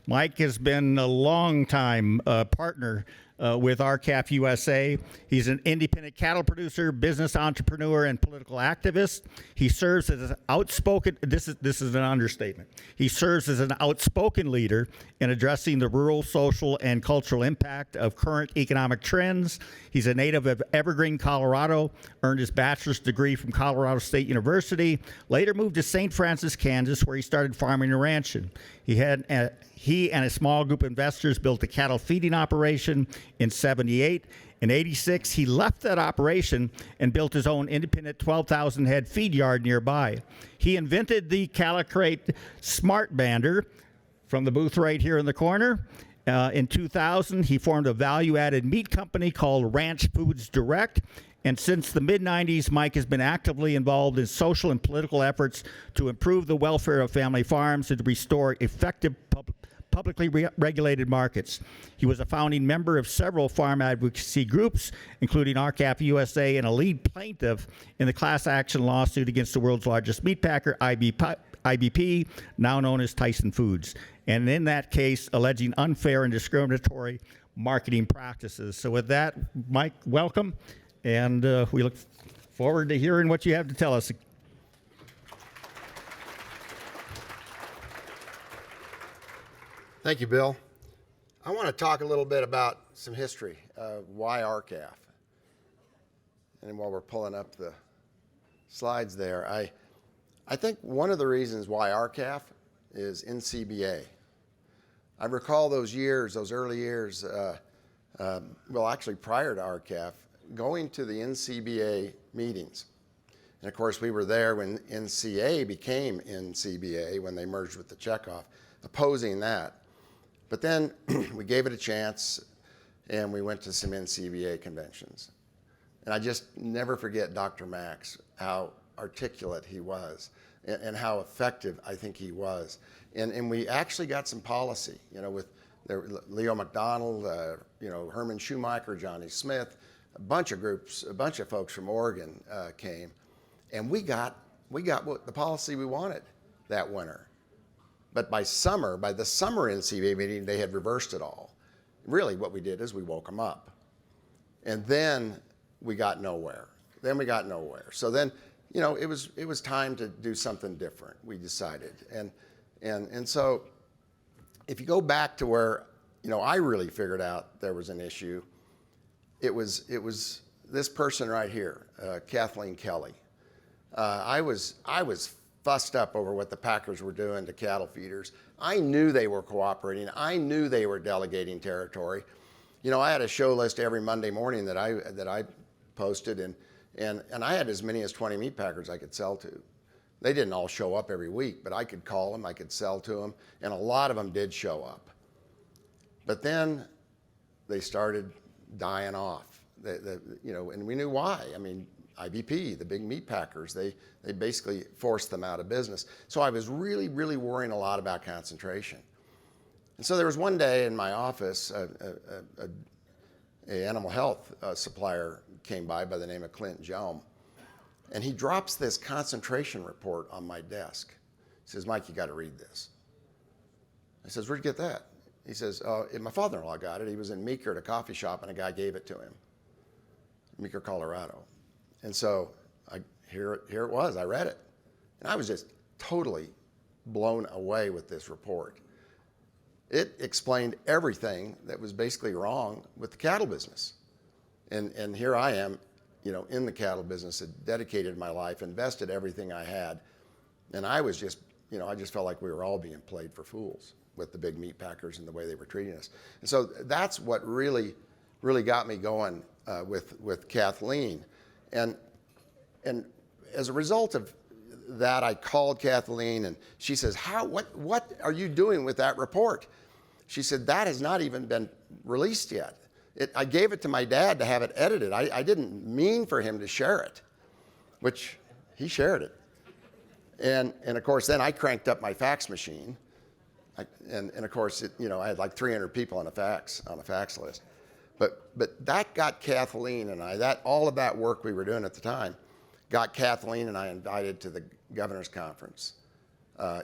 Mike has been a long-time partner with RCAF USA. He's an independent cattle producer, business entrepreneur, and political activist. He serves as an outspoken, this is an understatement, he serves as an outspoken leader in addressing the rural, social, and cultural impact of current economic trends. He's a native of Evergreen, Colorado, earned his bachelor's degree from Colorado State University, later moved to St. Francis, Kansas, where he started farming and ranching. He and a small group of investors built a cattle feeding operation in '78. In '86, he left that operation and built his own independent 12,000 head feed yard nearby. He invented the Callicrate Smart Bander from the booth right here in the corner. In 2000, he formed a value-added meat company called Ranch Foods Direct. And since the mid-90s, Mike has been actively involved in social and political efforts to improve the welfare of family farms and to restore effective publicly regulated markets. He was a founding member of several farm advocacy groups, including RCAF USA, and a lead plaintiff in the class action lawsuit against the world's largest meat packer, IBP, now known as Tyson Foods. And in that case, alleging unfair and discriminatory marketing practices. So with that, Mike, welcome. And we look forward to hearing what you have to tell us. Thank you, Bill. I want to talk a little bit about some history, why RCAF. And while we're pulling up the slides there, I think one of the reasons why RCAF is NCBA. I recall those years, those early years, well, actually prior to RCAF, going to the NCBA meetings. And of course, we were there when NCA became NCBA, when they merged with the checkoff, opposing that. But then we gave it a chance, and we went to some NCBA conventions. And I just never forget Dr. Max, how articulate he was, and how effective I think he was. And we actually got some policy, with Leo McDonald, Herman Schumacher, Johnny Smith, a bunch of groups, a bunch of folks from Oregon came, and we got what the policy we wanted that winter. But by the summer NCBA meeting, they had reversed it all. Really, what we did is we woke them up, and then we got nowhere. So then, it was time to do something different. We decided, and so if you go back to where I really figured out there was an issue. It was this person right here, Kathleen Kelly. I was fussed up over what the packers were doing to cattle feeders. I knew they were cooperating. I knew they were delegating territory. I had a show list every Monday morning that I posted, and I had as many as 20 meat packers I could sell to. They didn't all show up every week, but I could call them, I could sell to them, and a lot of them did show up. But then they started dying off, and we knew why. I mean, IBP, the big meat packers, they basically forced them out of business. So I was really, really worrying a lot about concentration. And so there was one day in my office, a animal health supplier came by the name of Clint Jelm, and he drops this concentration report on my desk. He says, "Mike, you got to read this." I says, "Where'd you get that?" He says, my father-in-law got it. He was in Meeker at a coffee shop, and a guy gave it to him, Meeker, Colorado. And so here it was. I read it, and I was just totally blown away with this report. It explained everything that was basically wrong with the cattle business. And here I am, in the cattle business, had dedicated my life, invested everything I had, and I was just, I just felt like we were all being played for fools with the big meat packers and the way they were treating us. And so that's what really, really got me going with Kathleen. And as a result of that, I called Kathleen, and she says, what are you doing with that report? She said, that has not even been released yet. I gave it to my dad to have it edited. I didn't mean for him to share it, which he shared it. And of course, then I cranked up my fax machine. And of course, I had like 300 people on a fax list. But that got Kathleen and I, all of that work we were doing at the time, got Kathleen and I invited to the governor's conference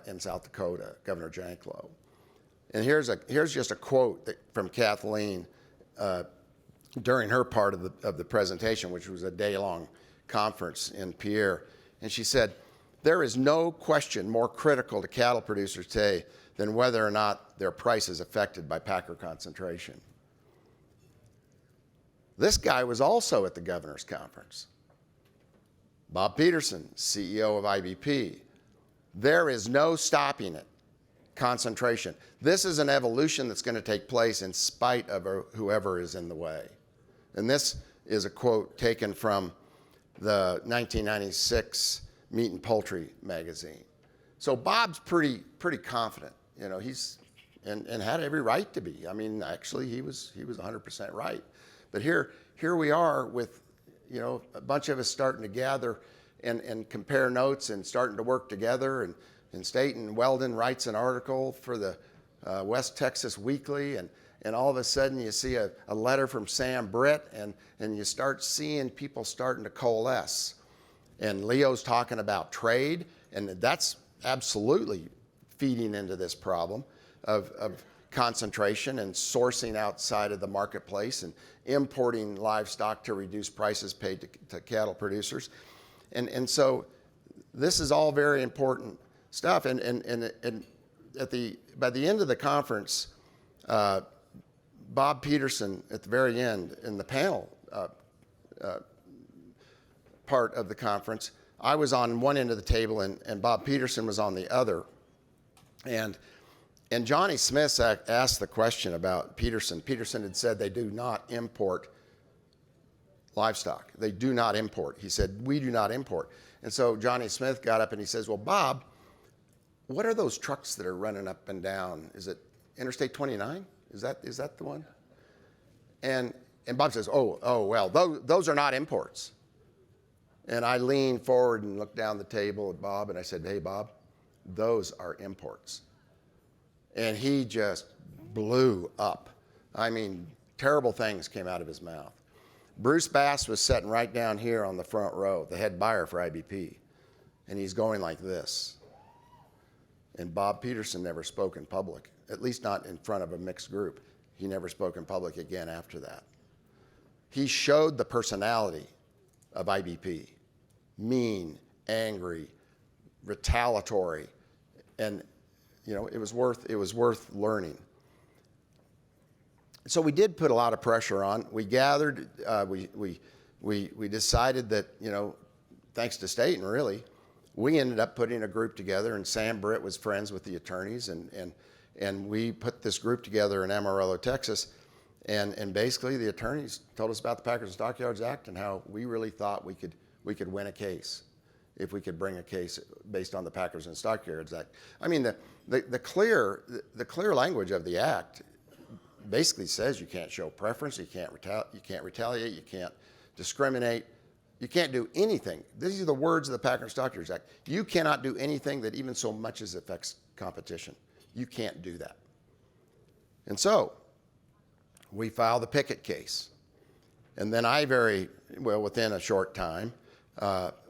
in South Dakota, Governor Janklow. And here's just a quote from Kathleen during her part of the presentation, which was a day-long conference in Pierre. And she said, "There is no question more critical to cattle producers today than whether or not their price is affected by packer concentration." This guy was also at the governor's conference. Bob Peterson, CEO of IBP. There is no stopping it. Concentration. This is an evolution that's going to take place in spite of whoever is in the way. And this is a quote taken from the 1996 Meat and Poultry magazine. So Bob's pretty confident. You know, he's and had every right to be. I mean, actually, he was 100% right. But here we are with, you know, a bunch of us starting to gather and compare notes and starting to work together. And Staten Weldon writes an article for the West Texas Weekly, and all of a sudden you see a letter from Sam Britt, and you start seeing people starting to coalesce. And Leo's talking about trade, and that's absolutely feeding into this problem of concentration and sourcing outside of the marketplace and importing livestock to reduce prices paid to cattle producers. And so this is all very important stuff. And by the end of the conference, Bob Peterson at the very end in the panel part of the conference, I was on one end of the table and Bob Peterson was on the other. And Johnny Smith asked the question about Peterson. Peterson had said they do not import livestock. They do not import. He said, we do not import. And so Johnny Smith got up and he says, well, Bob, what are those trucks that are running up and down? Is it Interstate 29? Is that the one? And Bob says, oh, well, those are not imports. And I leaned forward and looked down the table at Bob and I said, hey, Bob, those are imports. And he just blew up. I mean, terrible things came out of his mouth. Bruce Bass was sitting right down here on the front row, the head buyer for IBP. And he's going like this. And Bob Peterson never spoke in public, at least not in front of a mixed group. He never spoke in public again after that. He showed the personality of IBP. Mean, angry, retaliatory, and you know, it was worth learning. So we did put a lot of pressure on. We gathered, we decided that, you know, thanks to Staten really, we ended up putting a group together, and Sam Britt was friends with the attorneys, and we put this group together in Amarillo, Texas, and basically the attorneys told us about the Packers and Stockyards Act and how we really thought we could win a case if we could bring a case based on the Packers and Stockyards Act. I mean, the clear language of the act basically says you can't show preference, you can't retaliate, you can't discriminate, you can't do anything. These are the words of the Packers and Stockyards Act. You cannot do anything that even so much as affects competition. You can't do that. And so we filed the picket case. And then within a short time,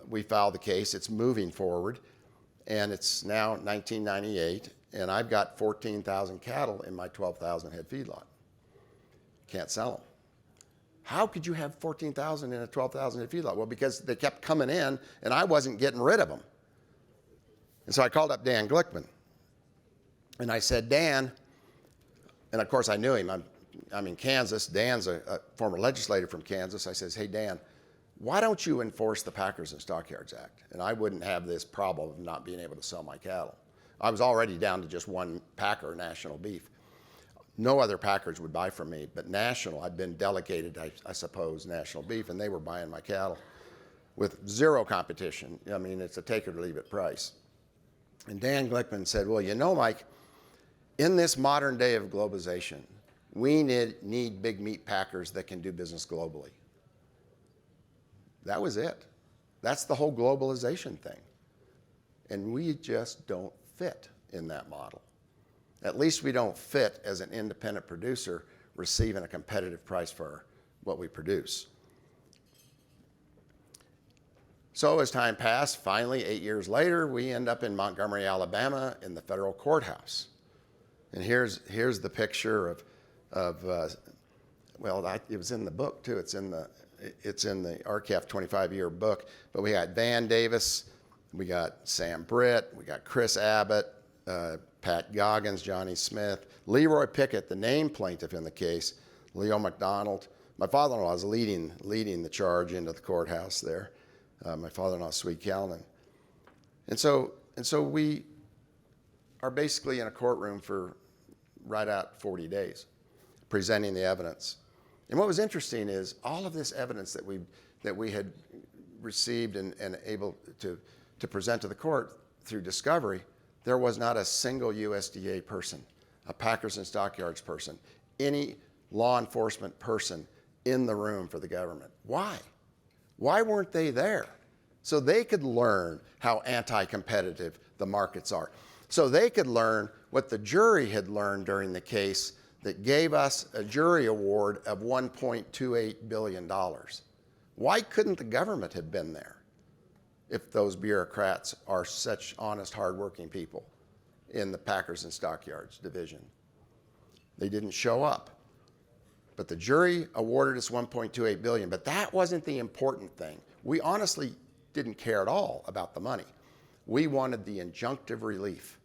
we filed the case. It's moving forward, and it's now 1998, and I've got 14,000 cattle in my 12,000 head feedlot. Can't sell them. How could you have 14,000 in a 12,000 head feedlot? Well, because they kept coming in, and I wasn't getting rid of them. And so I called up Dan Glickman, and I said, Dan, and of course I knew him. I'm in Kansas. Dan's a former legislator from Kansas. I says, hey, Dan, why don't you enforce the Packers and Stockyards Act? And I wouldn't have this problem of not being able to sell my cattle. I was already down to just one packer, National Beef. No other packers would buy from me, but National, I'd been delegated, I suppose, National Beef, and they were buying my cattle with zero competition. I mean, it's a take it or leave it price. And Dan Glickman said, well, you know, Mike, in this modern day of globalization, we need big meat packers that can do business globally. That was it. That's the whole globalization thing. And we just don't fit in that model. At least we don't fit as an independent producer receiving a competitive price for what we produce. So as time passed, finally, 8 years later, we end up in Montgomery, Alabama in the federal courthouse. And here's the picture of it was in the book too. It's in the RCAF 25-year book. But we got Van Davis, we got Sam Britt, we got Chris Abbott, Pat Goggins, Johnny Smith, Leroy Pickett, the named plaintiff in the case, Leo McDonald. My father-in-law is leading the charge into the courthouse there. My father-in-law, Sweet Callan. And so we are basically in a courtroom for right out 40 days, presenting the evidence. And what was interesting is all of this evidence that we had received and able to present to the court through discovery, there was not a single USDA person, a Packers and Stockyards person, any law enforcement person in the room for the government. Why? Why weren't they there? So they could learn how anti-competitive the markets are. So they could learn what the jury had learned during the case that gave us a jury award of $1.28 billion. Why couldn't the government have been there if those bureaucrats are such honest, hardworking people in the Packers and Stockyards division? They didn't show up. But the jury awarded us $1.28 billion, but that wasn't the important thing. We honestly didn't care at all about the money. We wanted the injunctive relief.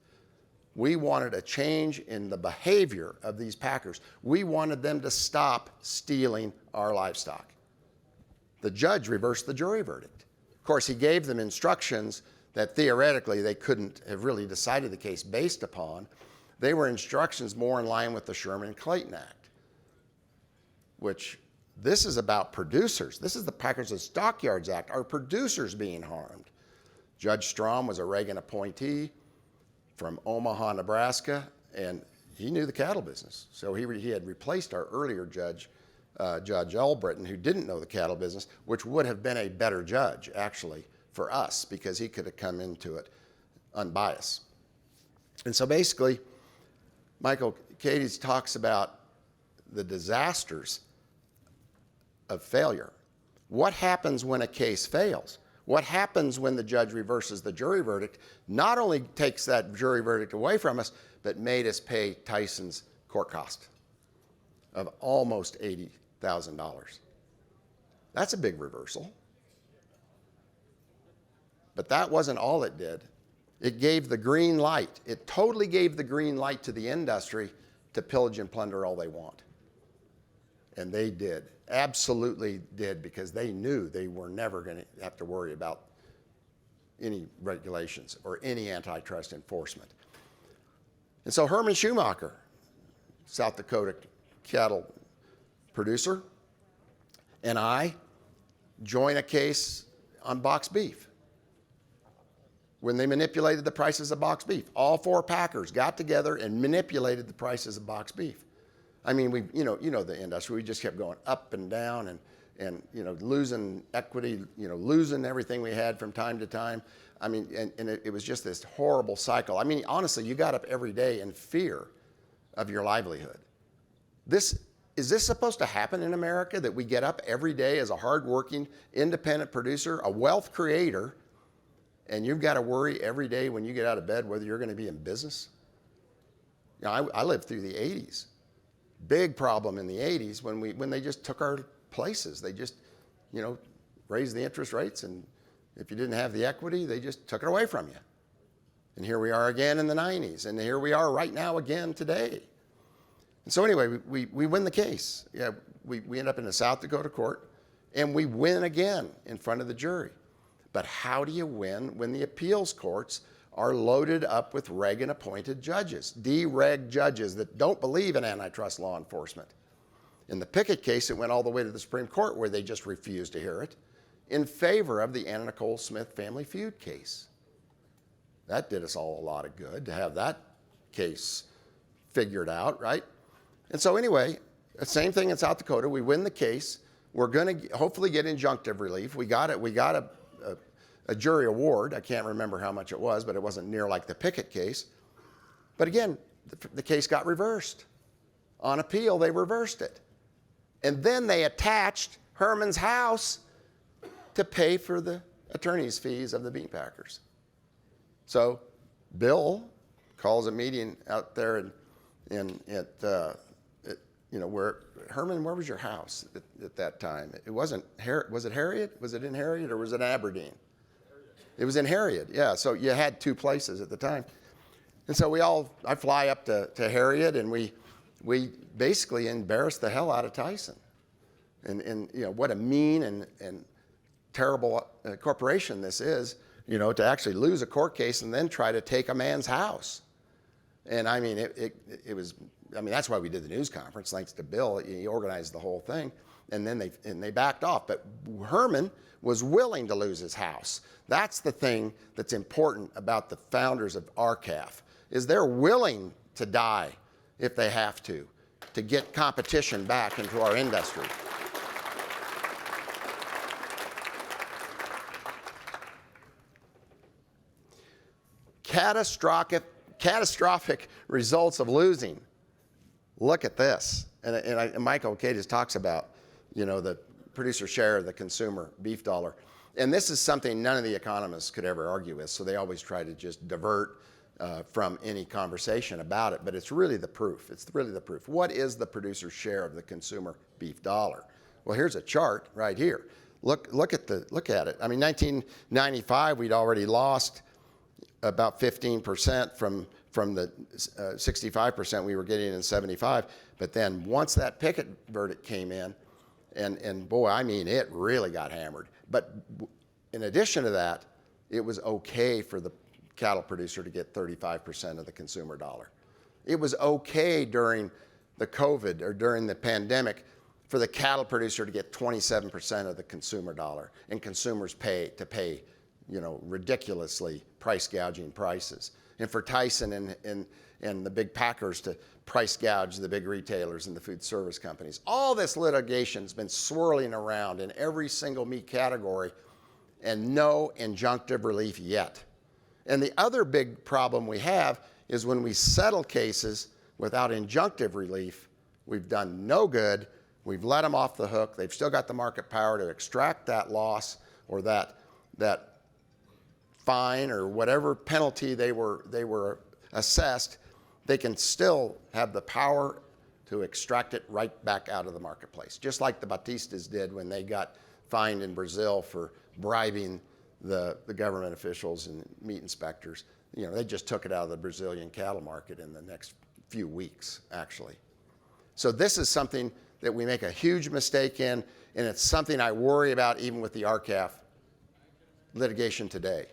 We wanted a change in the behavior of these packers. We wanted them to stop stealing our livestock. The judge reversed the jury verdict. Of course, he gave them instructions that theoretically they couldn't have really decided the case based upon. They were instructions more in line with the Sherman-Clayton Act, which this is about producers. This is the Packers and Stockyards Act, our producers being harmed. Judge Strom was a Reagan appointee from Omaha, Nebraska, and he knew the cattle business. So he had replaced our earlier judge, Judge Albritton, who didn't know the cattle business, which would have been a better judge, actually, for us, because he could have come into it unbiased. And so basically, Michael Cadiz talks about the disasters of failure. What happens when a case fails? What happens when the judge reverses the jury verdict? Not only takes that jury verdict away from us, but made us pay Tyson's court cost of almost $80,000. That's a big reversal. But that wasn't all it did. It gave the green light. It totally gave the green light to the industry to pillage and plunder all they want. And they did. Absolutely did, because they knew they were never going to have to worry about any regulations or any antitrust enforcement. And so Herman Schumacher, South Dakota cattle producer, and I joined a case on box beef when they manipulated the prices of box beef. All four packers got together and manipulated the prices of box beef. I mean, you know the industry. We just kept going up and down and losing equity, losing everything we had from time to time. I mean, and it was just this horrible cycle. I mean, honestly, you got up every day in fear of your livelihood. Is this supposed to happen in America, that we get up every day as a hardworking, independent producer, a wealth creator, and you've got to worry every day when you get out of bed whether you're going to be in business? I lived through the 80s. Big problem in the 80s when they just took our places. They just, raised the interest rates, and if you didn't have the equity, they just took it away from you. And here we are again in the 90s, and here we are right now again today. And so anyway, we win the case. Yeah, we end up in the South Dakota court, and we win again in front of the jury. But how do you win when the appeals courts are loaded up with Reagan-appointed judges, dereg judges that don't believe in antitrust law enforcement? In the Pickett case, it went all the way to the Supreme Court, where they just refused to hear it, in favor of the Anna Nicole Smith Family Feud case. That did us all a lot of good to have that case figured out, right? And so anyway, the same thing in South Dakota. We win the case. We're going to hopefully get injunctive relief. We got a jury award. I can't remember how much it was, but it wasn't near like the Pickett case. But again, the case got reversed. On appeal, they reversed it. And then they attached Herman's house to pay for the attorney's fees of the bean packers. So Bill calls a meeting out there you know, where, Herman, where was your house at that time? It wasn't, was it Harriet? Was it in Harriet or was it Aberdeen? It was in Harriet, yeah. So you had two places at the time. And so I fly up to Harriet, and we basically embarrassed the hell out of Tyson. And you know, what a mean and terrible corporation this is, you know, to actually lose a court case and then try to take a man's house. And I mean, it was, I mean, that's why we did the news conference, thanks to Bill. He organized the whole thing. And then they backed off. But Herman was willing to lose his house. That's the thing that's important about the founders of RCAF, is they're willing to die if they have to get competition back into our industry. Catastrophic results of losing. Look at this. And Michael K just talks about, you know, the producer share of the consumer beef dollar. And this is something none of the economists could ever argue with, so they always try to just divert from any conversation about it. But it's really the proof. It's really the proof. What is the producer share of the consumer beef dollar? Well, here's a chart right here. Look at it. I mean, 1995, we'd already lost about 15% from the 65% we were getting in 75. But then once that Pickett verdict came in, and boy, I mean, it really got hammered. But in addition to that, it was okay for the cattle producer to get 35% of the consumer dollar. It was okay during the COVID or during the pandemic for the cattle producer to get 27% of the consumer dollar, and consumers pay, you know, ridiculously price gouging prices. And for Tyson and the big packers to price gouge the big retailers and the food service companies. All this litigation's been swirling around in every single meat category, and no injunctive relief yet. And the other big problem we have is when we settle cases without injunctive relief, we've done no good. We've let them off the hook. They've still got the market power to extract that loss or that fine or whatever penalty they were assessed. They can still have the power to extract it right back out of the marketplace, just like the Batistas did when they got fined in Brazil for bribing the government officials and meat inspectors. You know, they just took it out of the Brazilian cattle market in the next few weeks, actually. So this is something that we make a huge mistake in, and it's something I worry about even with the RCAF litigation today.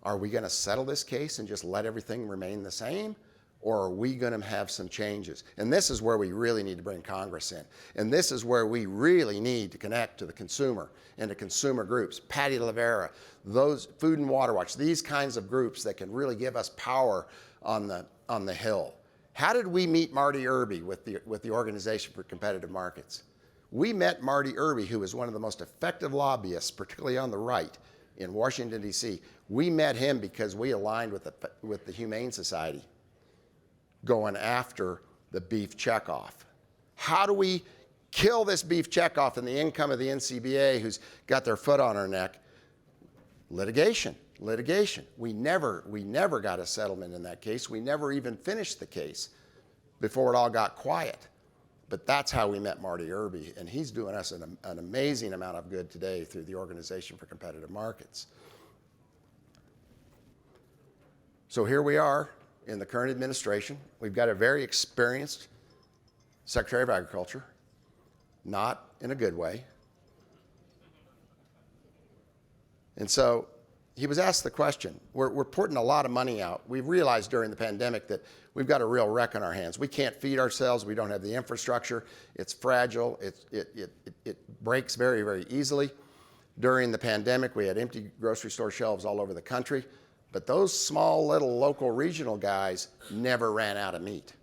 Are we going to settle this case and just let everything remain the same? Or are we going to have some changes? And this is where we really need to bring Congress in. And this is where we really need to connect to the consumer and to consumer groups, Patty Lavera, those Food and Water Watch, these kinds of groups that can really give us power on the Hill. How did we meet Marty Irby with the Organization for Competitive Markets? We met Marty Irby, who is one of the most effective lobbyists, particularly on the right, in Washington, D.C. We met him because we aligned with the Humane Society going after the beef checkoff. How do we kill this beef checkoff and the income of the NCBA who's got their foot on our neck? Litigation. We never got a settlement in that case. We never even finished the case before it all got quiet. But that's how we met Marty Irby, and he's doing us an amazing amount of good today through the Organization for Competitive Markets. So here we are in the current administration. We've got a very experienced Secretary of Agriculture, not in a good way. And so he was asked the question, we're putting a lot of money out. We realized during the pandemic that we've got a real wreck on our hands. We can't feed ourselves. We don't have the infrastructure. It's fragile. It breaks very, very easily. During the pandemic, we had empty grocery store shelves all over the country. But those small little local regional guys never ran out of meat.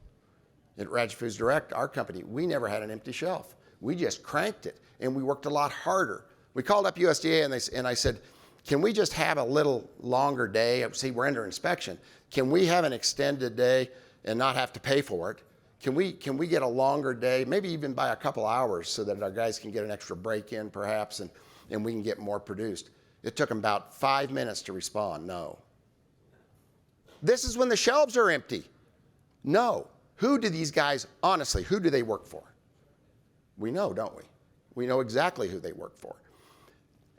At Radge Foods Direct, our company, we never had an empty shelf. We just cranked it, and we worked a lot harder. We called up USDA, and I said, can we just have a little longer day? See, we're under inspection. Can we have an extended day and not have to pay for it? Can we get a longer day, maybe even by a couple hours, so that our guys can get an extra break in perhaps, and we can get more produced? It took them about 5 minutes to respond, no. This is when the shelves are empty. No. Who do these guys, honestly, who do they work for? We know, don't we? We know exactly who they work for.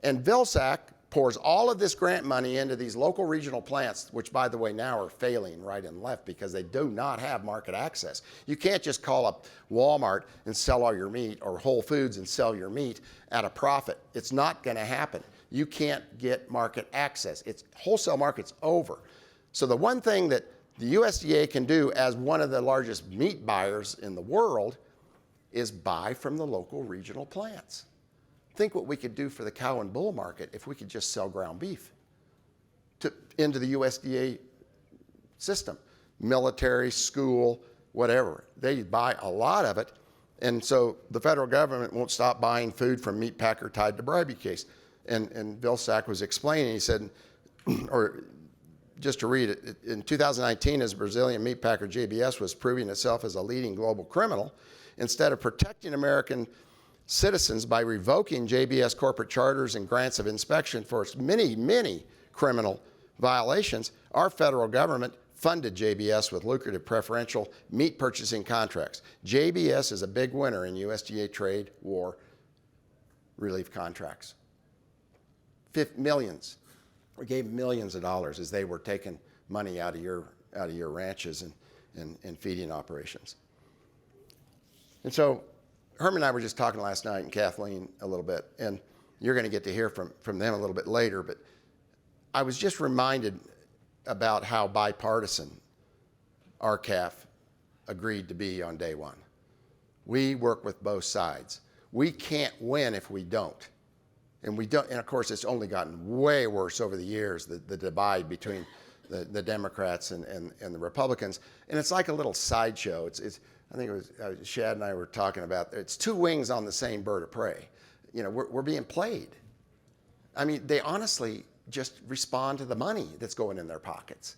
And Vilsack pours all of this grant money into these local regional plants, which, by the way, now are failing right and left because they do not have market access. You can't just call up Walmart and sell all your meat, or Whole Foods and sell your meat at a profit. It's not going to happen. You can't get market access. It's wholesale market's over. So the one thing that the USDA can do as one of the largest meat buyers in the world is buy from the local regional plants. Think what we could do for the cow and bull market if we could just sell ground beef into the USDA system. Military, school, whatever. They buy a lot of it. And so the federal government won't stop buying food from meat packer tied to bribery case. And Vilsack was explaining, he said, or just to read it, in 2019, as Brazilian meat packer JBS was proving itself as a leading global criminal, instead of protecting American citizens by revoking JBS corporate charters and grants of inspection for its many, many criminal violations, our federal government funded JBS with lucrative preferential meat purchasing contracts. JBS is a big winner in USDA trade war relief contracts. Millions. We gave millions of dollars as they were taking money out of your ranches and feeding operations. And so Herman and I were just talking last night, and Kathleen a little bit, and you're going to get to hear from them a little bit later, but I was just reminded about how bipartisan RCAF agreed to be on day one. We work with both sides. We can't win if we don't. And we don't, and of course it's only gotten way worse over the years, the divide between the Democrats and the Republicans. And it's like a little sideshow. I think it was Shad and I were talking about, it's two wings on the same bird of prey. You know, we're being played. I mean, they honestly just respond to the money that's going in their pockets.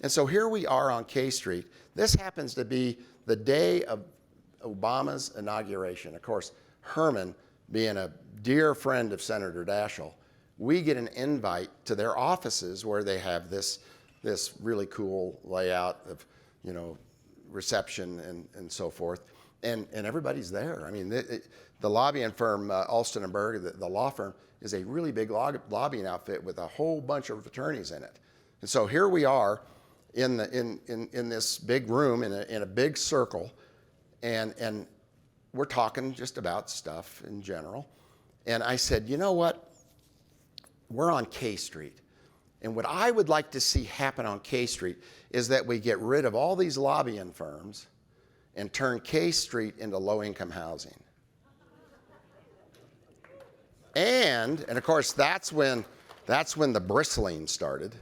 And so here we are on K Street. This happens to be the day of Obama's inauguration. Of course, Herman, being a dear friend of Senator Daschle, we get an invite to their offices where they have this really cool layout of, you know, reception and so forth, and everybody's there. I mean, the lobbying firm, Alston & Berg, the law firm, is a really big lobbying outfit with a whole bunch of attorneys in it. And so here we are in this big room in a big circle, and we're talking just about stuff in general. And I said, you know what? We're on K Street. And what I would like to see happen on K Street is that we get rid of all these lobbying firms and turn K Street into low-income housing. And of course, that's when the bristling started.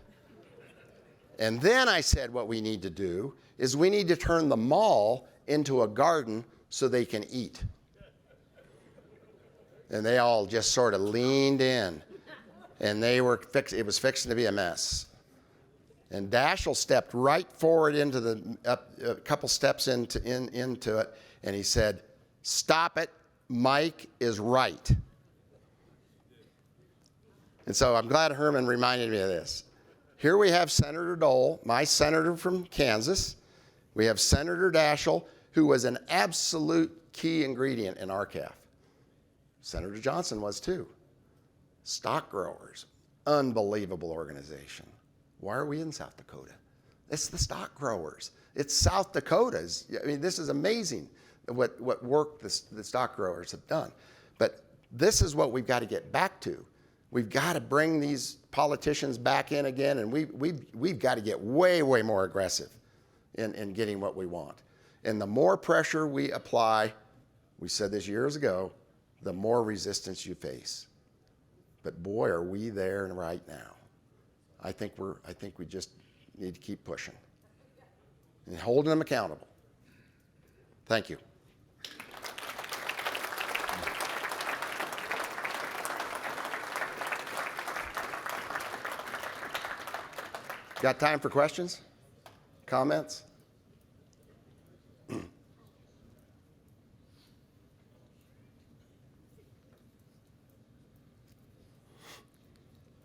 And then I said what we need to do is we need to turn the mall into a garden so they can eat. And they all just sort of leaned in. And it was fixing to be a mess. And Daschle stepped right forward into a couple steps into it, and he said, "Stop it, Mike is right." And so I'm glad Herman reminded me of this. Here we have Senator Dole, my senator from Kansas. We have Senator Daschle, who was an absolute key ingredient in RCAF. Senator Johnson was too. Stock growers, unbelievable organization. Why are we in South Dakota? It's the stock growers. It's South Dakota's. I mean, this is amazing what work the stock growers have done. But this is what we've got to get back to. We've got to bring these politicians back in again, and we've got to get way, way more aggressive in getting what we want. And the more pressure we apply, we said this years ago, the more resistance you face. But boy, are we there right now. I think we just need to keep pushing and holding them accountable. Thank you. Got time for questions? Comments?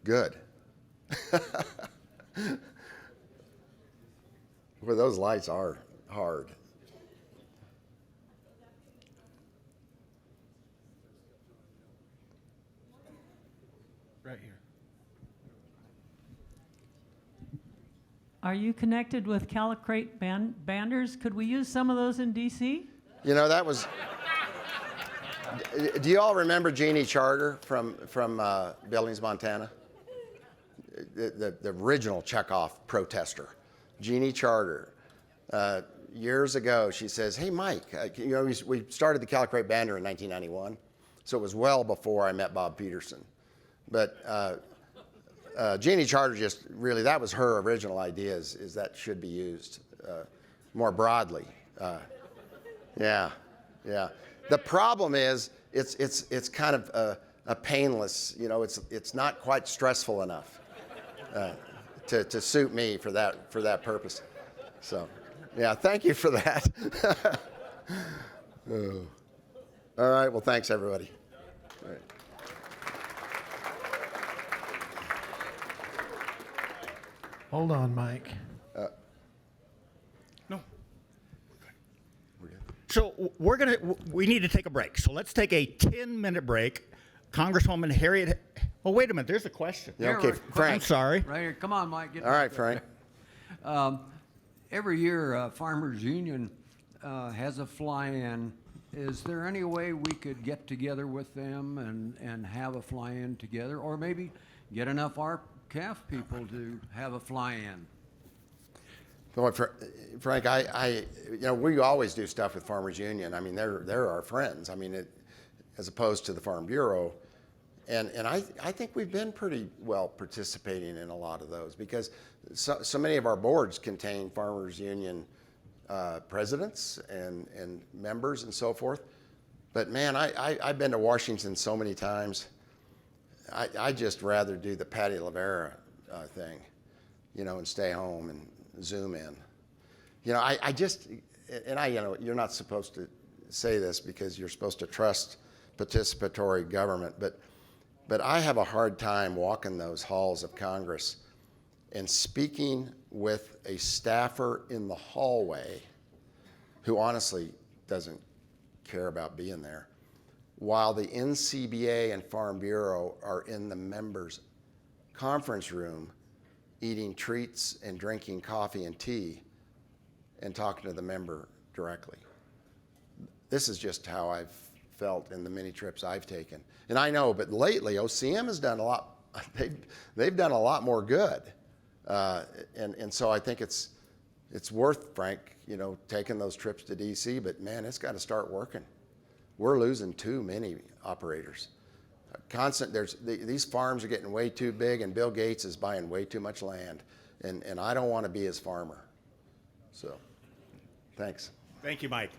Good. Well, those lights are hard. Right here. Are you connected with Callicrate banders? Could we use some of those in DC? You know, that was. Do you all remember Jeannie Charter from Billings, Montana? The original Chekhov protester, Jeannie Charter. Years ago, she says, "Hey, Mike, you know, we started the Callicrate Bander in 1991, so it was well before I met Bob Peterson." But Jeannie Charter just really, that was her original idea, is that should be used more broadly. Yeah. The problem is it's kind of a painless, you know, it's not quite stressful enough to suit me for that purpose. So, yeah, thank you for that. Oh. All right, well, thanks, everybody. All right. Hold on, Mike. No. So we need to take a break. So let's take a 10-minute break. Congresswoman Harriet, oh, wait a minute, there's a question. Yeah, okay, right. Frank. I'm sorry. Right here. Come on, Mike. Get All right, Frank. Every year, Farmers Union has a fly-in. Is there any way we could get together with them and have a fly-in together, or maybe get enough RCAF people to have a fly-in? Well, Frank, you know, we always do stuff with Farmers Union. I mean, they're our friends. I mean, as opposed to the Farm Bureau, and I think we've been pretty well participating in a lot of those because so many of our boards contain Farmers Union presidents and members and so forth. But man, I've been to Washington so many times. I just rather do the Patty LaVera thing, you know, and stay home and Zoom in. You know, I just, and you know, you're not supposed to say this because you're supposed to trust participatory government, but I have a hard time walking those halls of Congress and speaking with a staffer in the hallway who honestly doesn't care about being there, while the NCBA and Farm Bureau are in the members' conference room eating treats and drinking coffee and tea and talking to the member directly. This is just how I've felt in the many trips I've taken. And I know, but lately OCM has done a lot, they've done a lot more good. And so I think it's worth, Frank, you know, taking those trips to DC, but man, it's got to start working. We're losing too many operators. These farms are getting way too big, and Bill Gates is buying way too much land, and I don't want to be his farmer. So, thanks. Thank you, Mike.